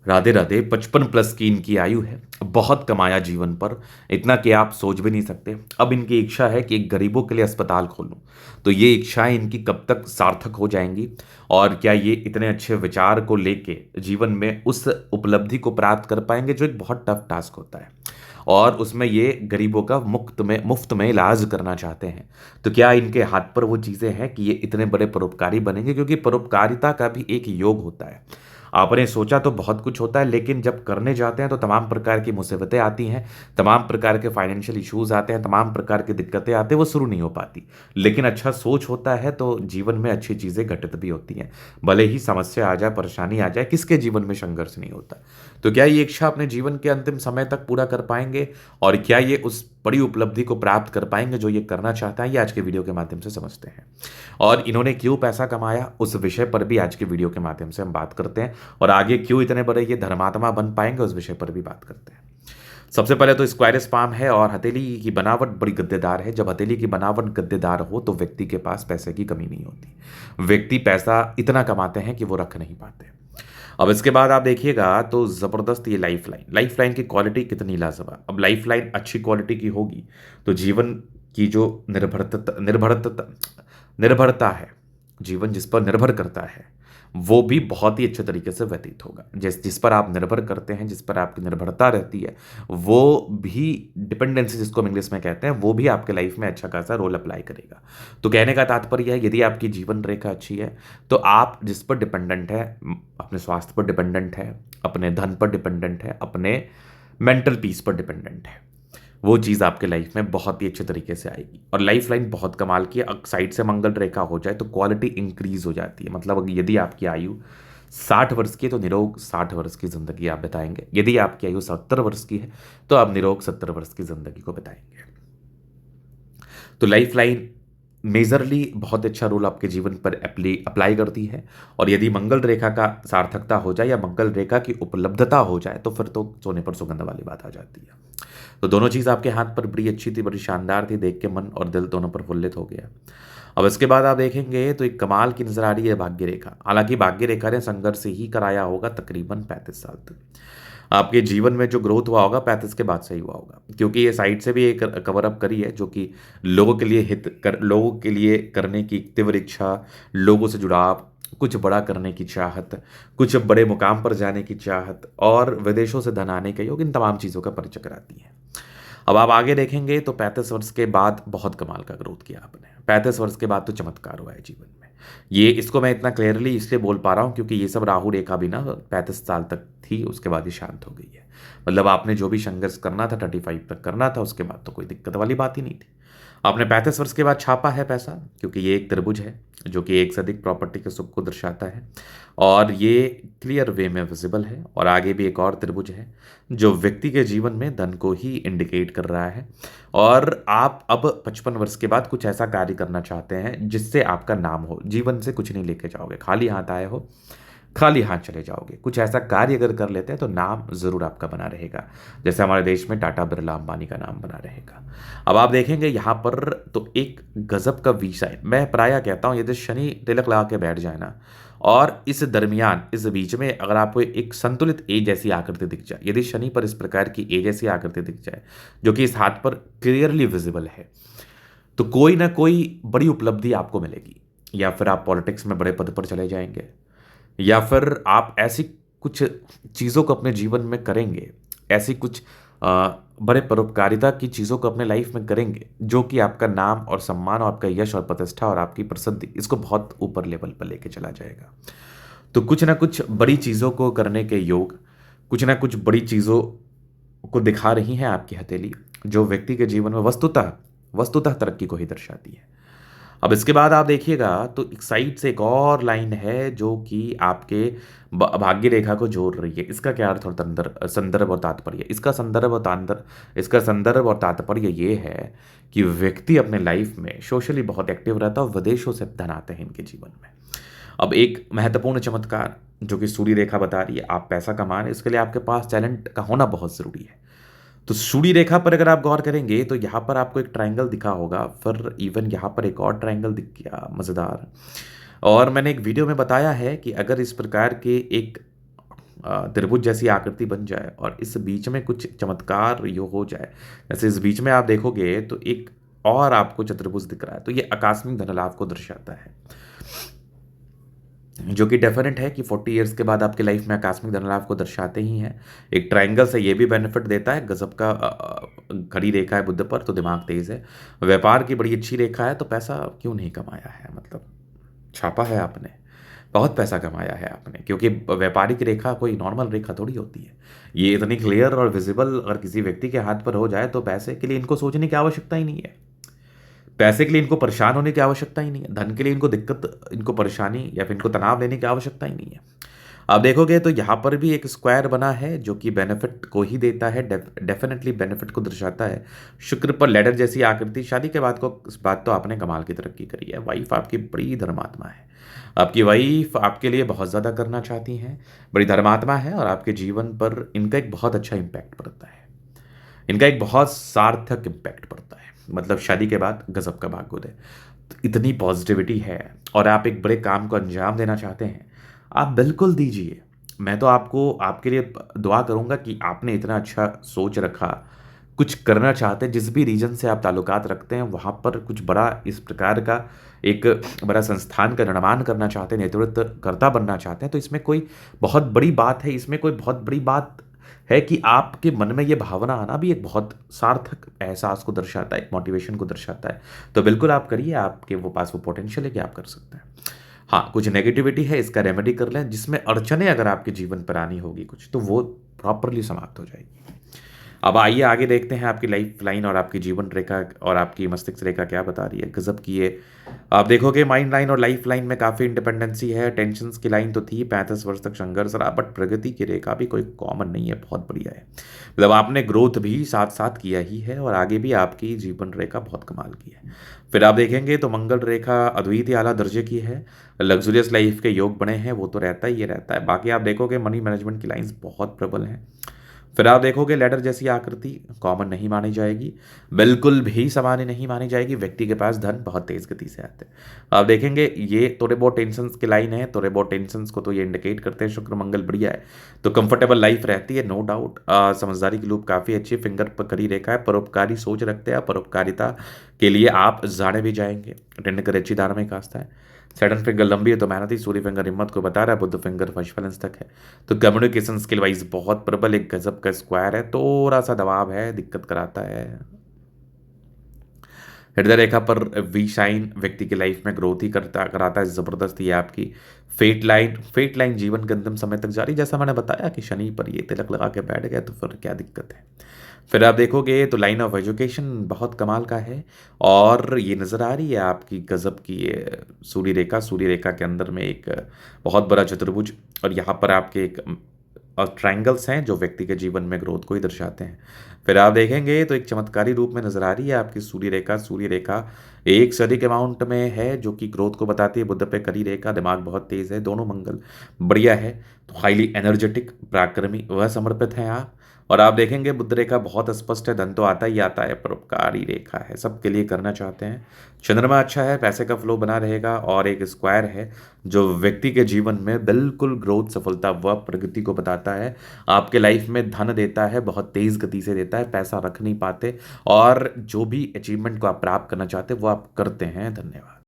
Radhe Radhe. 55 plus की इनकी आयु है। बहुत कमाया जीवन पर, इतना कि आप सोच भी नहीं सकते। अब इनकी इच्छा है कि एक गरीबों के लिए अस्पताल खोलूं। तो ये इच्छाएं इनकी कब तक सार्थक हो जाएंगी, और क्या ये इतने अच्छे विचार को लेके जीवन में उस उपलब्धि को प्राप्त कर पाएंगे, जो एक बहुत टफ टास्क होता है। और उसमें ये गरीबों का मुफ्त में इलाज करना चाहते हैं। तो क्या इनके हाथ पर वो चीज़ें हैं कि ये इतने बड़े परोपकारी बनेंगे? क्योंकि परोपकारिता का भी एक योग होता है। आपने सोचा तो बहुत कुछ होता है, लेकिन जब करने जाते हैं तो तमाम प्रकार की मुसीबतें आती हैं, तमाम प्रकार के फाइनेंशियल इश्यूज आते हैं, तमाम प्रकार की दिक्कतें आती हैं, वो शुरू नहीं हो पाती। लेकिन अच्छा सोच होता है तो जीवन में अच्छी चीज़ें घटित भी होती हैं। भले ही समस्या आ जाए, परेशानी आ जाए, किसके जीवन में संघर्ष नहीं होता। तो क्या ये इच्छा अपने जीवन के अंतिम समय तक पूरा कर पाएंगे, और क्या ये उस बड़ी उपलब्धि को प्राप्त कर पाएंगे जो ये करना चाहता है, ये आज के वीडियो के माध्यम से समझते हैं। और इन्होंने क्यों पैसा कमाया, उस विषय पर भी आज के वीडियो के माध्यम से हम बात करते हैं। और आगे क्यों इतने बड़े ये धर्मात्मा बन पाएंगे, उस विषय पर भी बात करते हैं। सबसे पहले तो स्क्वायरस पाम है, और हथेली की बनावट बड़ी गद्देदार है। जब हथेली की बनावट गद्देदार हो तो व्यक्ति के पास पैसे की कमी नहीं होती। व्यक्ति पैसा इतना कमाते हैं कि वो रख नहीं पाते। अब इसके बाद आप देखिएगा तो जबरदस्त ये लाइफ लाइन की क्वालिटी कितनी लाजवाब। अब लाइफ लाइन अच्छी क्वालिटी की होगी तो जीवन की जो निर्भरता है, जीवन जिस पर निर्भर करता है, वो भी बहुत ही अच्छे तरीके से व्यतीत होगा। जिस पर आप निर्भर करते हैं, जिस पर आपकी निर्भरता रहती है, वो भी डिपेंडेंसी जिसको हम इंग्लिश में कहते हैं, वो भी आपके लाइफ में अच्छा खासा रोल अप्लाई करेगा। तो कहने का तात्पर्य है, यदि आपकी जीवन रेखा अच्छी है तो आप जिस पर डिपेंडेंट है, अपने स्वास्थ्य पर डिपेंडेंट है, अपने धन पर डिपेंडेंट है, अपने मेंटल पीस पर डिपेंडेंट है, वो चीज़ आपके लाइफ में बहुत ही अच्छे तरीके से आएगी। और लाइफ लाइन बहुत कमाल की है। साइड से मंगल रेखा हो जाए तो क्वालिटी इंक्रीज हो जाती है। मतलब यदि आपकी आयु 60 वर्ष की है तो निरोग 60 वर्ष की जिंदगी आप बिताएंगे। यदि आपकी आयु 70 वर्ष की है तो आप निरोग 70 वर्ष की जिंदगी को बिताएंगे। तो लाइफ लाइन मेजरली बहुत अच्छा रोल आपके जीवन पर अप्लाई करती है। और यदि मंगल रेखा का सार्थकता हो जाए या मंगल रेखा की उपलब्धता हो जाए तो फिर तो सोने पर सुगंध वाली बात आ जाती है। तो दोनों चीज़ आपके हाथ पर बड़ी अच्छी थी, बड़ी शानदार थी, देख के मन और दिल दोनों प्रफुल्लित हो गया। अब इसके बाद आप देखेंगे तो एक कमाल की नजर आ रही है भाग्य रेखा। हालांकि भाग्य रेखा ने संघर्ष ही कराया होगा तकरीबन 35 साल तक। आपके जीवन में जो ग्रोथ हुआ होगा 35 के बाद से ही हुआ होगा, क्योंकि ये साइड से भी एक कवर अप करी है जो कि लोगों के लिए करने की तीव्र इच्छा, लोगों से जुड़ाव, कुछ बड़ा करने की चाहत, कुछ बड़े मुकाम पर जाने की चाहत, और विदेशों से धन आने का योग, इन तमाम चीज़ों का परिचय कराती है। अब आप आगे देखेंगे तो 35 वर्ष के बाद बहुत कमाल का ग्रोथ किया आपने। 35 वर्ष के बाद तो चमत्कार हुआ है जीवन में। ये इसको मैं इतना क्लियरली इसलिए बोल पा रहा हूँ क्योंकि ये सब राहु रेखा भी ना 35 साल तक थी, उसके बाद ही शांत हो गई है। मतलब आपने जो भी संघर्ष करना था 35 तक करना था, उसके बाद तो कोई दिक्कत वाली बात ही नहीं थी। आपने 35 वर्ष के बाद छापा है पैसा, क्योंकि ये एक त्रिभुज है जो कि एक से अधिक प्रॉपर्टी के सुख को दर्शाता है, और ये क्लियर वे में विजिबल है। और आगे भी एक और त्रिभुज है जो व्यक्ति के जीवन में धन को ही इंडिकेट कर रहा है। और आप अब 55 वर्ष के बाद कुछ ऐसा कार्य करना चाहते हैं जिससे आपका नाम हो। जीवन से कुछ नहीं लेके जाओगे, खाली हाथ आए हो, खाली हाथ चले जाओगे। कुछ ऐसा कार्य अगर कर लेते हैं तो नाम जरूर आपका बना रहेगा, जैसे हमारे देश में टाटा बिरला अंबानी का नाम बना रहेगा। अब आप देखेंगे यहाँ पर तो एक गजब का वीसा है। मैं प्राय कहता हूँ यदि शनि तिलक लगा के बैठ जाए ना, और इस दरमियान इस बीच में अगर आपको एक संतुलित ए जैसी आकृति दिख जाए, यदि शनि पर इस प्रकार की ए जैसी आकृति दिख जाए जो कि इस हाथ पर क्लियरली विजिबल है, तो कोई ना कोई बड़ी उपलब्धि आपको मिलेगी। या फिर आप पॉलिटिक्स में बड़े पद पर चले जाएंगे, या फिर आप ऐसी कुछ चीज़ों को अपने जीवन में करेंगे, ऐसी कुछ बड़े परोपकारिता की चीज़ों को अपने लाइफ में करेंगे जो कि आपका नाम और सम्मान और आपका यश और प्रतिष्ठा और आपकी प्रसिद्धि इसको बहुत ऊपर लेवल पर लेके चला जाएगा। तो कुछ ना कुछ बड़ी चीज़ों को करने के योग, कुछ ना कुछ बड़ी चीज़ों को दिखा रही हैं आपकी हथेली, जो व्यक्ति के जीवन में वस्तुतः वस्तुतः तरक्की को ही दर्शाती है। अब इसके बाद आप देखिएगा तो एक साइड से एक और लाइन है जो कि आपके भाग्य रेखा को जोड़ रही है। इसका क्या अर्थ और संदर्भ और तात्पर्य? इसका संदर्भ और तात्पर्य ये है कि व्यक्ति अपने लाइफ में सोशली बहुत एक्टिव रहता है और विदेशों से धन आते हैं इनके जीवन में। अब एक महत्वपूर्ण चमत्कार जो कि सूर्य रेखा बता रही है, आप पैसा कमा रहे हैं, इसके लिए आपके पास टैलेंट का होना बहुत ज़रूरी है। तो सूर्य रेखा पर अगर आप गौर करेंगे तो यहाँ पर आपको एक ट्रायंगल दिखा होगा, फिर इवन यहाँ पर एक और ट्रायंगल दिख गया मज़ेदार। और मैंने एक वीडियो में बताया है कि अगर इस प्रकार के एक त्रिभुज जैसी आकृति बन जाए और इस बीच में कुछ चमत्कार यो हो जाए, जैसे इस बीच में आप देखोगे तो एक और आपको चतुर्भुज दिख रहा है, तो ये आकस्मिक धन लाभ को दर्शाता है, जो कि डेफिनेट है कि 40 इयर्स के बाद आपकी लाइफ में आकस्मिक धन लाभ को दर्शाते ही हैं। एक ट्रायंगल से ये भी बेनिफिट देता है, गजब का खड़ी रेखा है बुध पर तो दिमाग तेज है, व्यापार की बड़ी अच्छी रेखा है तो पैसा क्यों नहीं कमाया है, मतलब छापा है आपने, बहुत पैसा कमाया है आपने, क्योंकि व्यापारिक रेखा कोई नॉर्मल रेखा थोड़ी होती है। ये इतनी क्लियर और विजिबल अगर किसी व्यक्ति के हाथ पर हो जाए तो पैसे के लिए इनको सोचने की आवश्यकता ही नहीं है, पैसे के लिए इनको परेशान होने की आवश्यकता ही नहीं है, धन के लिए इनको दिक्कत, इनको परेशानी या फिर इनको तनाव लेने की आवश्यकता ही नहीं है। आप देखोगे तो यहाँ पर भी एक स्क्वायर बना है जो कि बेनिफिट को ही देता है, डेफिनेटली बेनिफिट को दर्शाता है। शुक्र पर लैडर जैसी आकृति, शादी के बाद को इस बात तो आपने कमाल की तरक्की करी है, वाइफ आपकी बड़ी धर्मात्मा है, आपकी वाइफ आपके लिए बहुत ज़्यादा करना चाहती हैं, बड़ी धर्मात्मा है और आपके जीवन पर इनका एक बहुत अच्छा इम्पैक्ट पड़ता है, इनका एक बहुत सार्थक इम्पैक्ट पड़ता है, मतलब शादी के बाद गजब का भाग्योदय, तो इतनी पॉजिटिविटी है और आप एक बड़े काम को अंजाम देना चाहते हैं, आप बिल्कुल दीजिए। मैं तो आपको आपके लिए दुआ करूंगा कि आपने इतना अच्छा सोच रखा, कुछ करना चाहते हैं, जिस भी रीजन से आप ताल्लुकात रखते हैं वहाँ पर कुछ बड़ा इस प्रकार का एक बड़ा संस्थान का निर्माण करना चाहते हैं, नेतृत्वकर्ता बनना चाहते हैं, तो इसमें कोई बहुत बड़ी बात है, इसमें कोई बहुत बड़ी बात है कि आपके मन में ये भावना आना भी एक बहुत सार्थक एहसास को दर्शाता है, एक मोटिवेशन को दर्शाता है। तो बिल्कुल आप करिए, आपके वो पास वो पोटेंशियल है कि आप कर सकते हैं। हाँ, कुछ नेगेटिविटी है, इसका रेमेडी कर लें, जिसमें अड़चने अगर आपके जीवन पर आनी होगी कुछ, तो वो प्रॉपरली समाप्त हो जाएगी। अब आइए आगे देखते हैं आपकी लाइफ लाइन और आपकी जीवन रेखा और आपकी मस्तिष्क रेखा क्या बता रही है। गजब की ये आप देखोगे माइंड लाइन और लाइफ लाइन में काफ़ी इंडिपेंडेंसी है, टेंशन्स की लाइन तो थी, 35 वर्ष तक संघर्ष रहा, बट प्रगति की रेखा भी कोई कॉमन नहीं है, बहुत बढ़िया है, मतलब आपने ग्रोथ भी साथ साथ किया ही है और आगे भी आपकी जीवन रेखा बहुत कमाल की है। फिर आप देखेंगे तो मंगल रेखा अद्वितीय आला दर्जे की है, लग्जरियस लाइफ के योग बने हैं, वो तो रहता ही ये रहता है। बाकी आप देखोगे मनी मैनेजमेंट की लाइंस बहुत प्रबल हैं। फिर आप देखोगे लैडर जैसी आकृति कॉमन नहीं मानी जाएगी, बिल्कुल भी सामान्य नहीं मानी जाएगी, व्यक्ति के पास धन बहुत तेज गति से आते हैं। आप देखेंगे ये थोड़े बहुत टेंशन्स की लाइन है, थोड़े बहुत टेंशन्स को तो ये इंडिकेट करते हैं, शुक्र मंगल बढ़िया है तो कंफर्टेबल लाइफ रहती है, नो डाउट। समझदारी की लूप काफ़ी अच्छी, फिंगर पर करी रेखा है, परोपकारी सोच रखते हैं, परोपकारिता के लिए आप जाने भी जाएंगे, अटेंड कर अच्छी धार्मिक आस्था है। सैटर्न फिंगर लंबी है तो मेहनती, सूर्य फिंगर हिम्मत को बता रहा है, बुध फिंगर फर्स्ट तक है, तो कम्युनिकेशन स्किल वाइज बहुत प्रबल, एक गजब का स्क्वायर है, थोड़ा सा दबाव है, दिक्कत कराता है। हृदय रेखा पर वी शाइन व्यक्ति की लाइफ में ग्रोथ ही कराता है, जबरदस्त ये आपकी फेट लाइन जीवन के अंतिम समय तक जारी, जैसा मैंने बताया कि शनि पर ये तिलक लगा के बैठ गया तो फिर क्या दिक्कत है। फिर आप देखोगे तो लाइन ऑफ एजुकेशन बहुत कमाल का है और ये नज़र आ रही है आपकी गजब की ये सूर्य रेखा के अंदर में एक बहुत बड़ा चतुर्भुज और यहाँ पर आपके एक और ट्रायंगल्स हैं जो व्यक्ति के जीवन में ग्रोथ को ही दर्शाते हैं। फिर आप देखेंगे तो एक चमत्कारी रूप में नजर आ रही है आपकी सूर्य रेखा एक सदिक अमाउंट में है जो कि ग्रोथ को बताती है, बुध पे करी रेखा, दिमाग बहुत तेज है, दोनों मंगल बढ़िया है, तो हाईली एनर्जेटिक पराक्रमी वह समर्पित हैं आप। और आप देखेंगे बुध रेखा बहुत स्पष्ट है, धन तो आता ही आता है, परोपकारी रेखा है, सबके लिए करना चाहते हैं। चंद्रमा अच्छा है, पैसे का फ्लो बना रहेगा और एक स्क्वायर है जो व्यक्ति के जीवन में बिल्कुल ग्रोथ, सफलता व प्रगति को बताता है, आपके लाइफ में धन देता है, बहुत तेज गति से देता है, पैसा रख नहीं पाते और जो भी अचीवमेंट को आप प्राप्त करना चाहते हैं वो आप करते हैं। धन्यवाद।